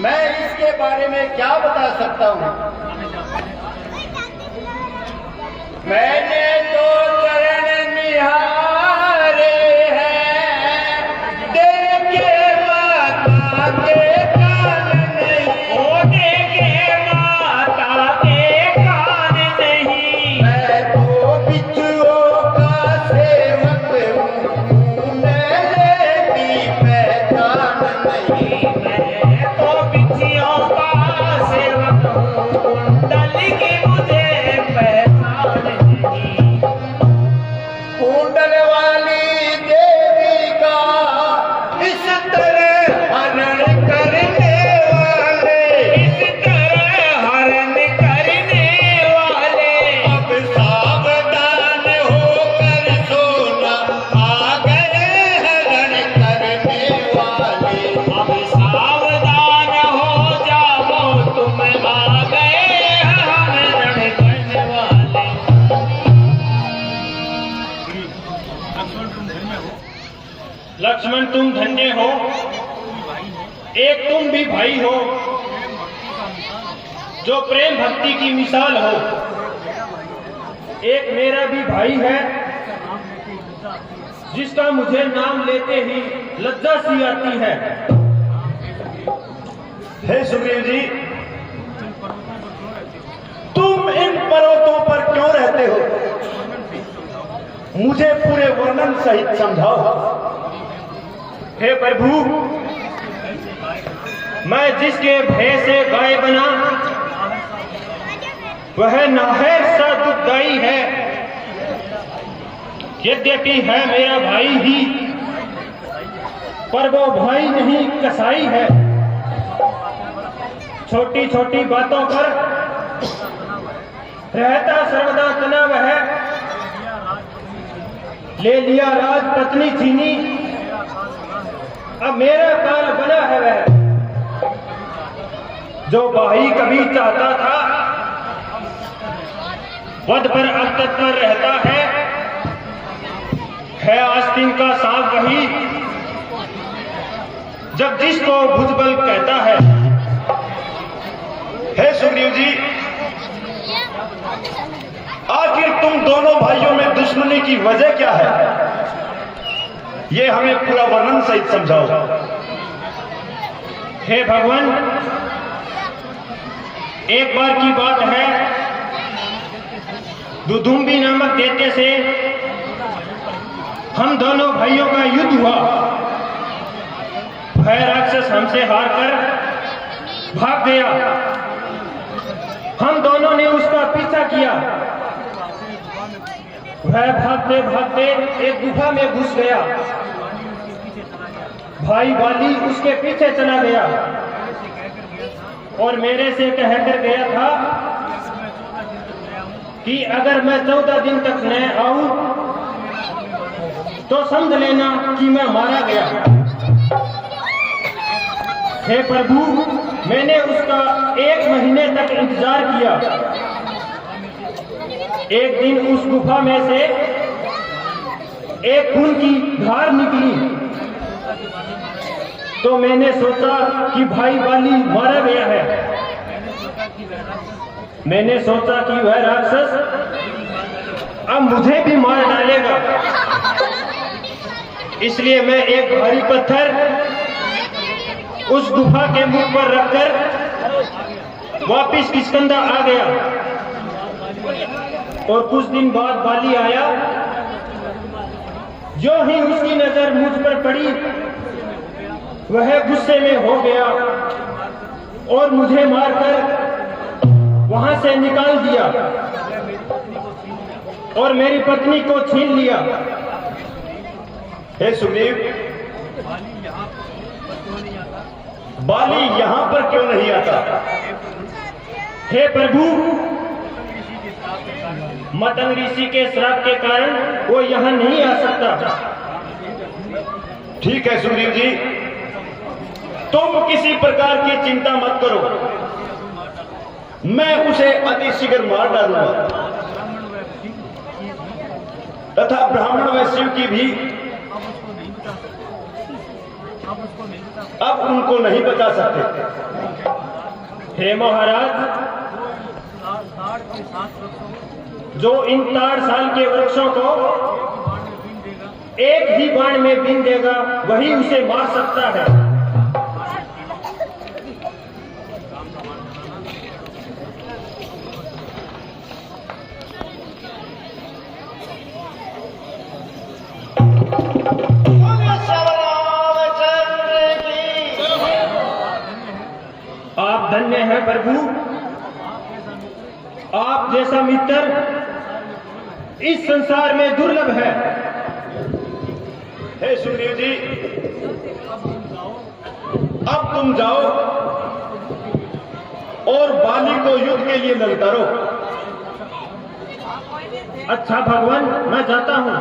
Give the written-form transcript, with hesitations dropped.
मैं इसके बारे में क्या बता सकता हूँ। मैंने तो चरण निहारे हैं, देखे माता के कान नहीं। ओ देखे माता के कान नहीं। मैं तो बिच्छुओं का सेवक हूँ, मेरे की पहचान नहीं। मैं तो बिच्छियों का सेवक हूँ, कुंडल की मुझे पहचान नहीं। कुंडल वाली देवी का इस तरह हरण करने वाले, इस तरह हरण करने वाले। अब सावधान होकर सोना, आ गए हरण करने वाले। अब सावधान हो जाओ, तुम आ गए हरण करने वाले। लक्ष्मण तुम धन्य हो, एक तुम भी भाई हो, जो प्रेम भक्ति की मिसाल हो। एक मेरा भी भाई है, जिसका मुझे नाम लेते ही लज्जा सी आती है। हे सुग्रीव जी, तुम इन पर्वतों पर क्यों रहते हो? मुझे पूरे वर्णन सहित समझाओ। हे प्रभु, मैं जिसके भय से गाय बना, वह नाहर सा दुखदाई है। यद्यपि है मेरा भाई ही, पर वो भाई नहीं कसाई है। छोटी छोटी बातों पर रहता सर्वदा तना वह, ले लिया राज पत्नी छीनी, अब मेरा काल बना है वह। जो भाई कभी चाहता था, वध पर अब तत्पर रहता है आस्तीन का सांप वही, जब जिसको भुजबल कहता है। हे सुग्रीव जी, आखिर तुम दोनों भाइयों में दुश्मनी की वजह क्या है? ये हमें पूरा वर्णन सहित समझाओ। हे भगवान, एक बार की बात है, दुदुम्बी नामक दैत्य से हम दोनों भाइयों का युद्ध हुआ। वह राक्षस हमसे हार कर भाग गया। हम दोनों ने उसका पीछा किया। वह भागते भागते एक गुफा में घुस गया। भाई वाली उसके पीछे चला गया और मेरे से कहकर गया था कि अगर मैं 14 दिन तक न आऊं तो समझ लेना कि मैं मारा गया। हे प्रभु, मैंने उसका 1 महीने तक इंतजार किया। एक दिन उस गुफा में से एक खून की धार निकली, तो मैंने सोचा कि भाई वाली मारा गया है। मैंने सोचा कि वह राक्षस अब मुझे भी मार डालेगा, इसलिए मैं एक भारी पत्थर उस गुफा के मुख पर रखकर वापिस किष्किंधा आ गया। और कुछ दिन बाद बाली आया। जो ही उसकी नजर मुझ पर पड़ी, वह गुस्से में हो गया और मुझे मारकर वहां से निकाल दिया और मेरी पत्नी को छीन लिया। हे सुग्रीव, बाली यहां पर क्यों नहीं आता? हे प्रभु, मतंग ऋषि के श्राप के कारण वो यहां नहीं आ सकता। ठीक है सुग्रीव जी, तुम किसी प्रकार की चिंता मत करो, मैं उसे अति शीघ्र मार डालूंगा तथा ब्राह्मण व शिव की भी अब उनको नहीं बचा सकते। हे महाराज, जो इन ताड़ साल के वृक्षों को एक ही बाण में बीन देगा वही उसे मार सकता है। आप धन्य हैं प्रभु, आप जैसा मित्र इस संसार में दुर्लभ है। हे सुग्रीव जी, अब तुम जाओ और बाली को युद्ध के लिए ललकारो। अच्छा भगवान, मैं जाता हूं।